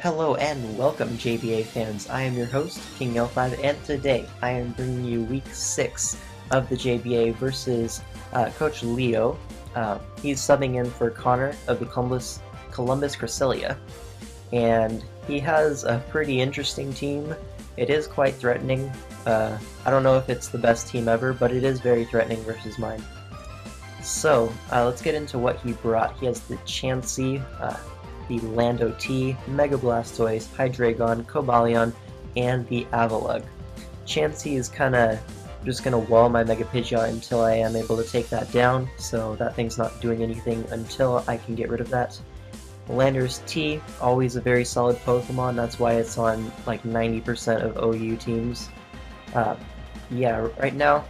Hello and welcome, JBA fans. I am your host, King L5, and today I am bringing you Week 6 of the JBA versus Coach Leo. He's subbing in for Connor of the Columbus Cresselia, and he has a pretty interesting team. It is quite threatening. I don't know if it's the best team ever, but it is very threatening versus mine. So let's get into what he brought. He has the Chansey, the Lando T, Mega Blastoise, Hydreigon, Cobalion, and the Avalugg. Chansey is kind of just going to wall my Mega Pidgeot until I am able to take that down, so that thing's not doing anything until I can get rid of that. Landorus T, always a very solid Pokemon, that's why it's on like 90% of OU teams. Yeah, right now,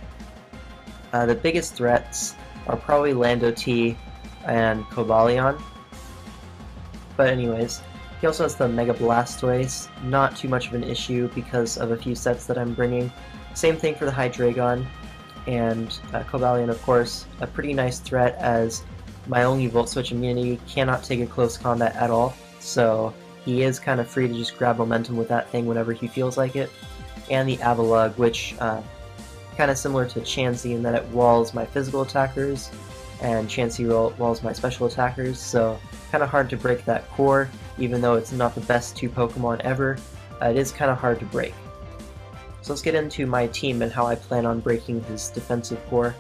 the biggest threats are probably Lando T and Cobalion. But anyways, he also has the Mega Blastoise, not too much of an issue because of a few sets that I'm bringing. Same thing for the Hydreigon, and Cobalion, of course, a pretty nice threat as my only Volt Switch immunity cannot take a close combat at all, so he is kind of free to just grab momentum with that thing whenever he feels like it. And the Avalugg, which kind of similar to Chansey in that it walls my physical attackers, and Chansey walls my special attackers, so kind of hard to break that core. Even though it's not the best two Pokemon ever, it is kind of hard to break. So let's get into my team and how I plan on breaking his defensive core.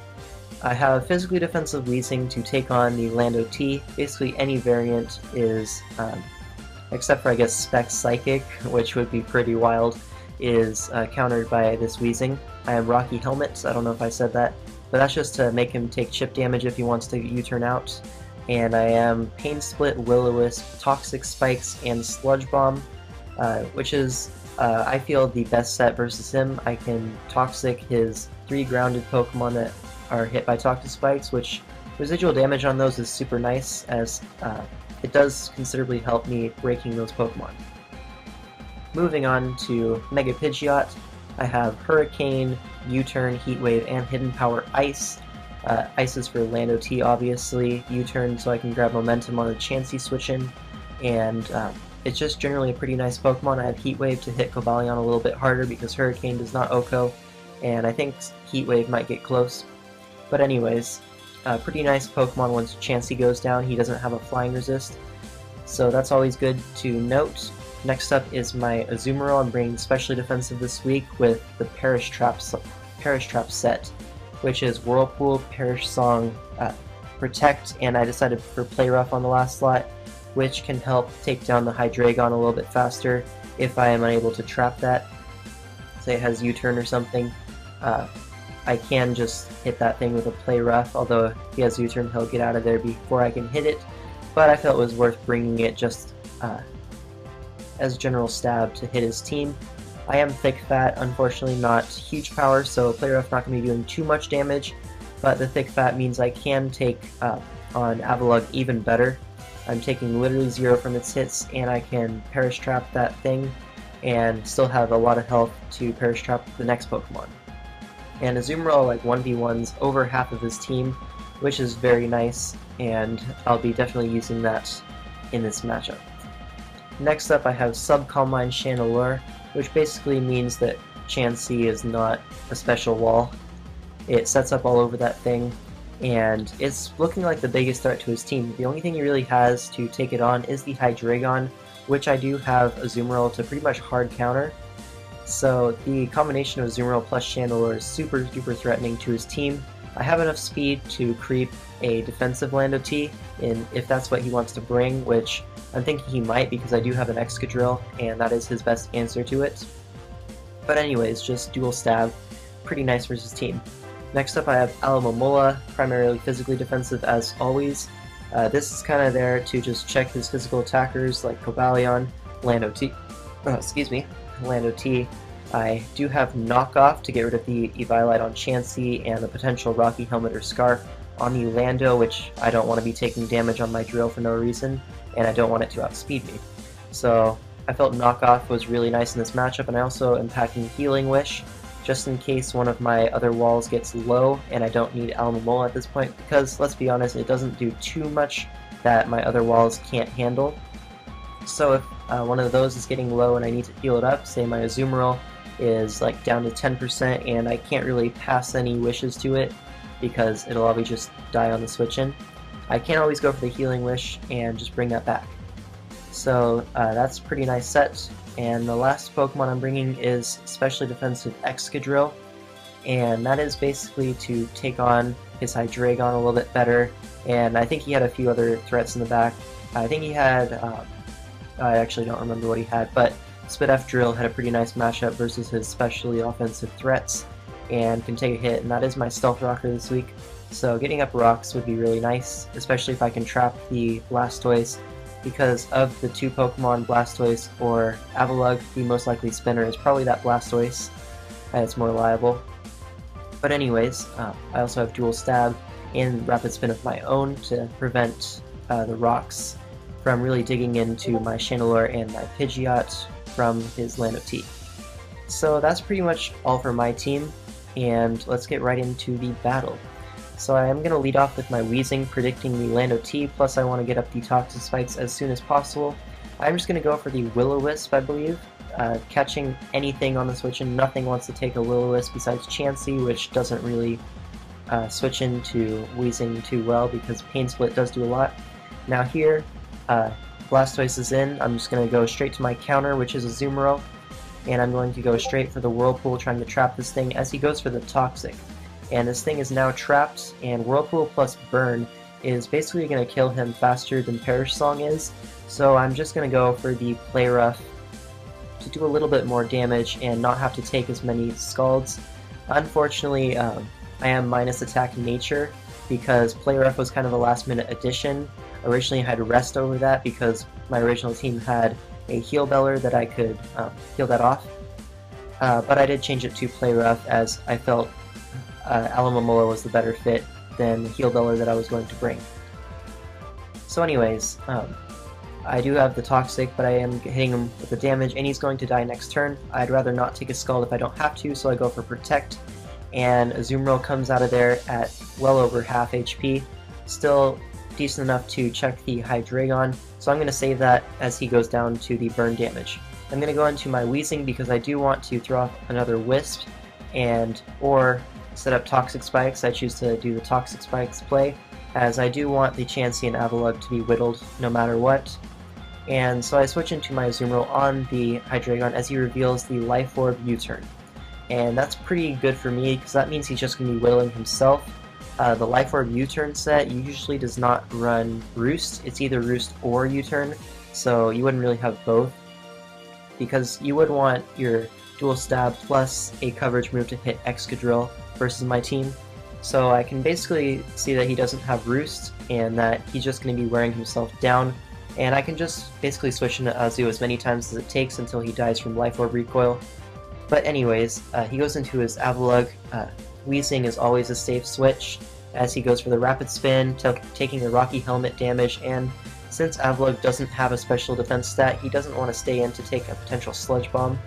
I have physically defensive Weezing to take on the Lando T. Basically any variant is, except for I guess Spec Psychic, which would be pretty wild, is countered by this Weezing. I have Rocky Helmet, I don't know if I said that, but that's just to make him take chip damage if he wants to U-turn out. And I am Pain Split, Will-O-Wisp, Toxic Spikes, and Sludge Bomb, which is, I feel, the best set versus him. I can Toxic his 3 grounded Pokemon that are hit by Toxic Spikes, which residual damage on those is super nice, as it does considerably help me breaking those Pokemon. Moving on to Mega Pidgeot, I have Hurricane, U-Turn, Heat Wave, and Hidden Power Ice. Ice is for Lando T, obviously. U-turn so I can grab momentum on the Chansey switch-in, and it's just generally a pretty nice Pokemon. I have Heat Wave to hit Cobalion a little bit harder because Hurricane does not OHKO, and I think Heat Wave might get close. But anyways, pretty nice Pokemon once Chansey goes down. He doesn't have a flying resist, so that's always good to note. Next up is my Azumarill. I'm bringing specially defensive this week with the Perish Trap set, which is Whirlpool, Perish Song, Protect, and I decided for Play Rough on the last slot, which can help take down the Hydreigon a little bit faster if I am unable to trap that. Say it has U-turn or something. I can just hit that thing with a Play Rough, although if he has U-turn he'll get out of there before I can hit it, but I felt it was worth bringing it just as a general stab to hit his team. I am thick fat, unfortunately not huge power, so Play Rough not going to be doing too much damage, but the thick fat means I can take on Avalugg even better. I'm taking literally 0 from its hits, and I can Perish Trap that thing and still have a lot of health to Perish Trap the next Pokemon. And Azumarill like 1v1s over half of his team, which is very nice, and I'll be definitely using that in this matchup. Next up I have Sub-Calm Mind Chandelure, which basically means that Chansey is not a special wall. It sets up all over that thing, and it's looking like the biggest threat to his team. The only thing he really has to take it on is the Hydreigon, which I do have Azumarill to pretty much hard counter. So the combination of Azumarill plus Chandelure is super threatening to his team. I have enough speed to creep a defensive Lando T, if that's what he wants to bring, which I'm thinking he might because I do have an Excadrill, and that is his best answer to it. But anyways, just dual stab, pretty nice versus team. Next up I have Alomomola, primarily physically defensive as always. This is kind of there to just check his physical attackers like Cobalion, Lando T. Lando T. I do have Knockoff to get rid of the Eviolite on Chansey and the potential Rocky Helmet or Scarf on the Lando, which I don't want to be taking damage on my drill for no reason, and I don't want it to outspeed me. So I felt Knockoff was really nice in this matchup, and I also am packing Healing Wish, just in case one of my other walls gets low and I don't need Alomomola at this point, because let's be honest, it doesn't do too much that my other walls can't handle. So if one of those is getting low and I need to heal it up. Say my Azumarill is like down to 10% and I can't really pass any wishes to it because it'll always just die on the switch in. I can always go for the healing wish and just bring that back. So that's a pretty nice set. And the last Pokemon I'm bringing is Specially Defensive Excadrill, and that is basically to take on his Hydreigon a little bit better, and I think he had a few other threats in the back. I think he had, I actually don't remember what he had, but Spidef Drill had a pretty nice matchup versus his specially offensive threats, and can take a hit, and that is my Stealth Rocker this week. So getting up rocks would be really nice, especially if I can trap the Blastoise, because of the two Pokemon, Blastoise or Avalugg, the most likely spinner is probably that Blastoise, and it's more reliable. But anyways, I also have Dual Stab and Rapid Spin of my own to prevent the rocks from really digging into my Chandelure and my Pidgeot from his Land of Tea. So that's pretty much all for my team, and let's get right into the battle. So I am going to lead off with my Weezing, predicting the Land of Tea, plus I want to get up the Toxic Spikes as soon as possible. I'm just going to go for the Will-O-Wisp, I believe. Catching anything on the switch in, nothing wants to take a Will-O-Wisp besides Chansey, which doesn't really switch into Weezing too well because Pain Split does do a lot. Now here, Blastoise is in, I'm just going to go straight to my counter, which is a Azumarill, and I'm going to go straight for the Whirlpool, trying to trap this thing as he goes for the Toxic. And this thing is now trapped, and Whirlpool plus Burn is basically going to kill him faster than Perish Song is, so I'm just going to go for the Play Rough to do a little bit more damage and not have to take as many Scalds. Unfortunately, I am minus attack nature because Play Rough was kind of a last minute addition. Originally I had Rest over that because my original team had a Heal Beller that I could heal that off, but I did change it to Play Rough as I felt Alomomola was the better fit than the Heal Beller that I was going to bring. So anyways, I do have the Toxic, but I am hitting him with the damage, and he's going to die next turn. I'd rather not take a Scald if I don't have to, so I go for Protect, and Azumarill comes out of there at well over half HP. Still decent enough to check the Hydreigon, so I'm going to save that as he goes down to the burn damage. I'm going to go into my Weezing because I do want to throw off another Wisp, or set up Toxic Spikes. I choose to do the Toxic Spikes play, as I do want the Chansey and Avalugg to be whittled no matter what. And so I switch into my Azumarill on the Hydreigon as he reveals the Life Orb U-turn. And that's pretty good for me because that means he's just going to be whittling himself. The Life Orb U-turn set usually does not run Roost. It's either Roost or U-turn, so you wouldn't really have both, because you would want your Dual Stab plus a coverage move to hit Excadrill versus my team. So I can basically see that he doesn't have Roost and that he's just going to be wearing himself down, and I can just basically switch into Azu as many times as it takes until he dies from Life Orb recoil. But anyways, he goes into his Avalugg. Weezing is always a safe switch as he goes for the Rapid Spin, taking the Rocky Helmet damage, and since Avalugg doesn't have a special defense stat, he doesn't want to stay in to take a potential Sludge Bomb.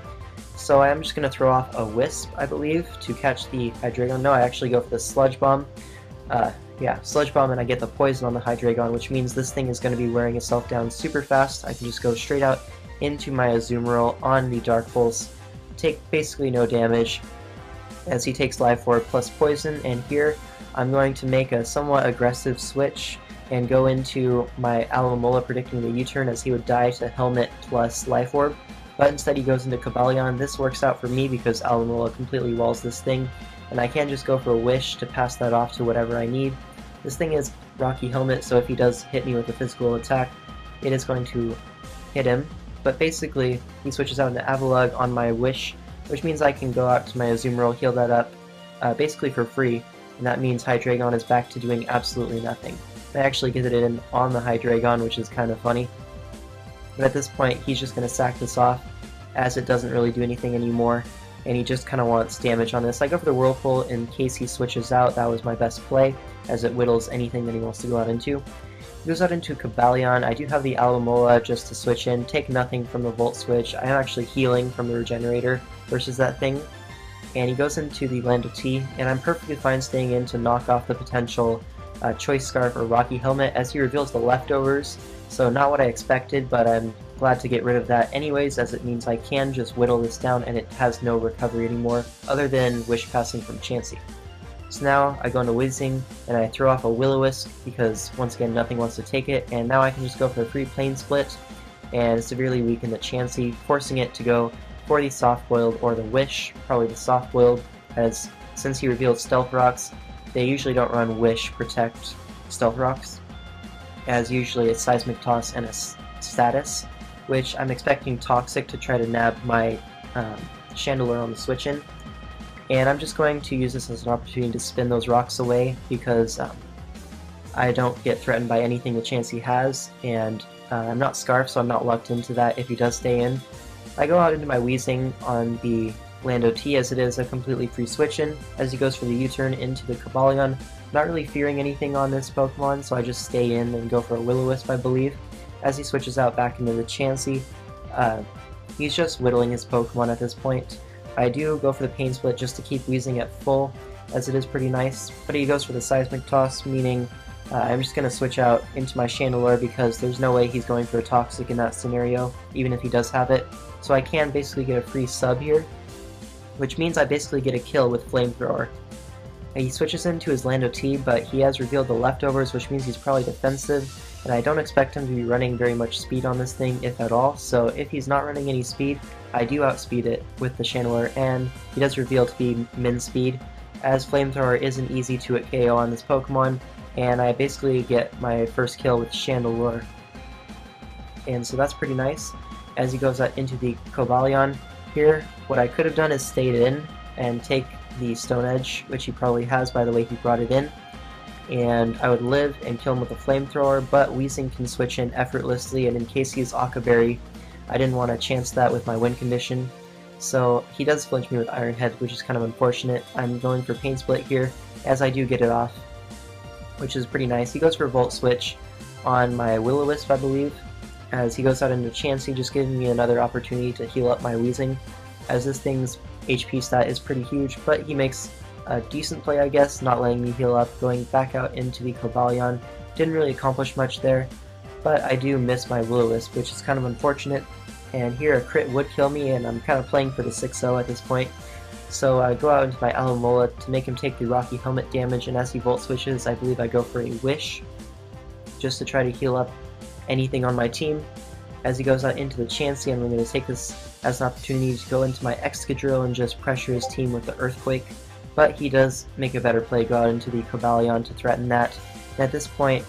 So I'm just going to throw off a Wisp, I believe, to catch the Hydreigon. No, I actually go for the Sludge Bomb. Yeah, Sludge Bomb, and I get the Poison on the Hydreigon, which means this thing is going to be wearing itself down super fast. I can just go straight out into my Azumarill on the Dark Pulse, take basically no damage, as he takes Life Orb plus Poison, and here I'm going to make a somewhat aggressive switch and go into my Alomomola, predicting the U-turn as he would die to Helmet plus Life Orb. But instead he goes into Cobalion. This works out for me because Alomomola completely walls this thing, and I can just go for a Wish to pass that off to whatever I need. This thing is Rocky Helmet, so if he does hit me with a physical attack, it is going to hit him. But basically, he switches out into Avalugg on my Wish, which means I can go out to my Azumarill, heal that up, basically for free, and that means Hydreigon is back to doing absolutely nothing. I actually get it in on the Hydreigon, which is kind of funny. But at this point, he's just going to sack this off, as it doesn't really do anything anymore, and he just kind of wants damage on this. I go for the Whirlpool in case he switches out. That was my best play, as it whittles anything that he wants to go out into. He goes out into Cobalion. I do have the Alomomola just to switch in, take nothing from the Volt Switch. I am actually healing from the Regenerator versus that thing. And he goes into the Land of Tea, and I'm perfectly fine staying in to knock off the potential Choice Scarf or Rocky Helmet as he reveals the Leftovers. So not what I expected, but I'm glad to get rid of that anyways, as it means I can just whittle this down and it has no recovery anymore, other than Wish Passing from Chansey. So now I go into Whizzing, and I throw off a Will-O-Wisp, because once again nothing wants to take it, and now I can just go for a free Plane Split, and severely weaken the Chansey, forcing it to go for the Soft-Boiled or the Wish, probably the Soft-Boiled, as since he revealed Stealth Rocks, they usually don't run Wish Protect Stealth Rocks, as usually it's Seismic Toss and a Status, which I'm expecting Toxic to try to nab my Chandelure on the switch-in. And I'm just going to use this as an opportunity to spin those rocks away, because I don't get threatened by anything the Chansey has, and I'm not Scarf, so I'm not locked into that if he does stay in. I go out into my Weezing on the Lando T, as it is a completely free switch-in, as he goes for the U-turn into the Cobalion. Not really fearing anything on this Pokemon, so I just stay in and go for a Will-O-Wisp, I believe. As he switches out back into the Chansey, he's just whittling his Pokemon at this point. I do go for the Pain Split just to keep Weezing at full, as it is pretty nice, but he goes for the Seismic Toss, meaning I'm just going to switch out into my Chandelure, because there's no way he's going for a Toxic in that scenario, even if he does have it. So I can basically get a free sub here, which means I basically get a kill with Flamethrower. He switches into his Lando T, but he has revealed the Leftovers, which means he's probably defensive, and I don't expect him to be running very much speed on this thing, if at all, so if he's not running any speed, I do outspeed it with the Chandelure, and he does reveal to be min speed, as Flamethrower isn't easy to KO on this Pokemon, and I basically get my first kill with Chandelure. And so that's pretty nice. As he goes out into the Cobalion here, what I could have done is stayed in and take the Stone Edge, which he probably has by the way he brought it in, and I would live and kill him with a Flamethrower, but Weezing can switch in effortlessly, and in case he's Aqua Berry, I didn't want to chance that with my win condition. So he does flinch me with Iron Head, which is kind of unfortunate. I'm going for Pain Split here, as I do get it off, which is pretty nice. He goes for Volt Switch on my Will-O-Wisp, I believe, as he goes out into Chansey, just giving me another opportunity to heal up my Weezing, as this thing's HP stat is pretty huge, but he makes a decent play, I guess, not letting me heal up, going back out into the Cobalion. Didn't really accomplish much there, but I do miss my Will-O-Wisp, which is kind of unfortunate, and here a crit would kill me, and I'm kind of playing for the 6-0 at this point. So I go out into my Alomola to make him take the Rocky Helmet damage, and as he Volt Switches, I believe I go for a Wish, just to try to heal up anything on my team. As he goes out into the Chansey, I'm going to take this as an opportunity to go into my Excadrill and just pressure his team with the Earthquake, but he does make a better play, go out into the Cobalion to threaten that. And at this point,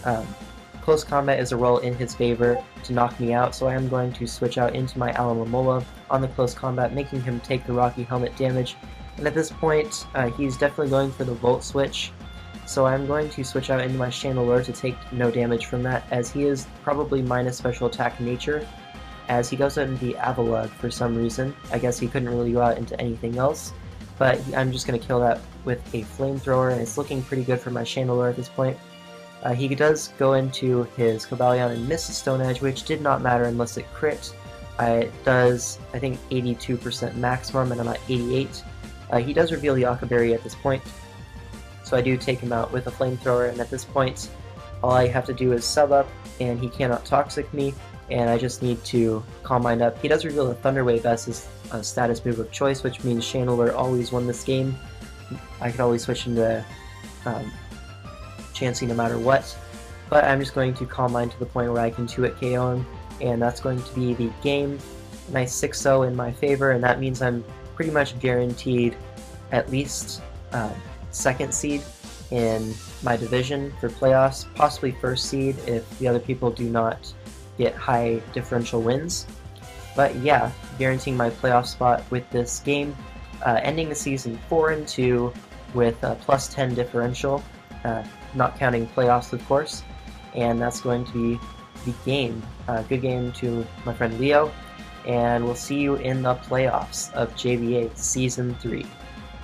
Close Combat is a roll in his favor to knock me out, so I am going to switch out into my Alomola on the Close Combat, making him take the Rocky Helmet damage. And at this point, he's definitely going for the Volt Switch, so I'm going to switch out into my Chandelure to take no damage from that, as he is probably minus Special Attack Nature, as he goes out into the Avalugg for some reason. I guess he couldn't really go out into anything else, but I'm just going to kill that with a Flamethrower, and it's looking pretty good for my Chandelure at this point. He does go into his Cobalion and miss the Stone Edge, which did not matter unless it crit. It does, I think, 82% maximum, and I'm at 88. He does reveal the Aqua Berry at this point, so I do take him out with a Flamethrower, and at this point, all I have to do is sub up, and he cannot Toxic me, and I just need to Calm Mind up. He does reveal the Thunder Wave as his status move of choice, which means Chandelure always won this game. I could always switch into Chansey no matter what, but I'm just going to Calm Mind to the point where I can 2-hit KO him, and that's going to be the game. Nice 6-0 in my favor, and that means I'm pretty much guaranteed at least second seed in my division for playoffs, possibly first seed if the other people do not get high differential wins. But yeah, guaranteeing my playoff spot with this game, ending the season 4-2 with a plus 10 differential, not counting playoffs of course, and that's going to be the game. Good game to my friend Leo, and we'll see you in the playoffs of JBA Season 3.